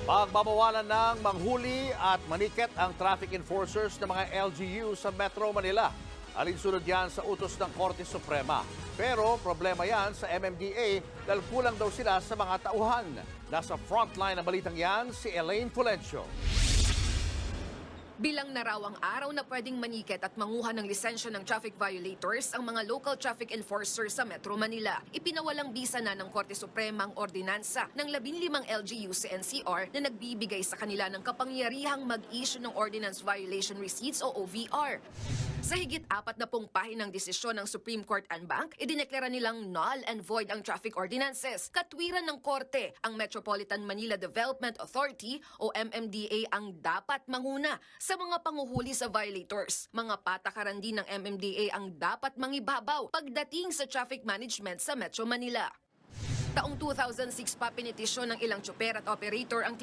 Pagbabawalan ng manghuli at maniket ang traffic enforcers ng mga LGU sa Metro Manila. Alinsunod yan sa utos ng Korte Suprema. Pero problema yan sa MMDA dahil kulang daw sila sa mga tauhan. Nasa frontline ng balitang yan si Elaine Fulencio. Bilang na raw ang araw na pwedeng maniket at manguha ng lisensya ng traffic violators ang mga local traffic enforcers sa Metro Manila. Ipinawalang bisa na ng Korte Suprema ang ordinansa ng 15 LGU sa NCR na nagbibigay sa kanila ng kapangyarihang mag-issue ng Ordinance Violation Receipts o OVR. Sa higit 40 pahinang desisyon ng Supreme Court en banc, idineklara nilang null and void ang traffic ordinances. Katwiran ng Korte, ang Metropolitan Manila Development Authority o MMDA ang dapat manguna sa mga panguhuli sa violators. Mga patakaran din ng MMDA ang dapat mangibabaw pagdating sa traffic management sa Metro Manila. Taong 2006 pa pinitisyon ng ilang tsuper at operator ang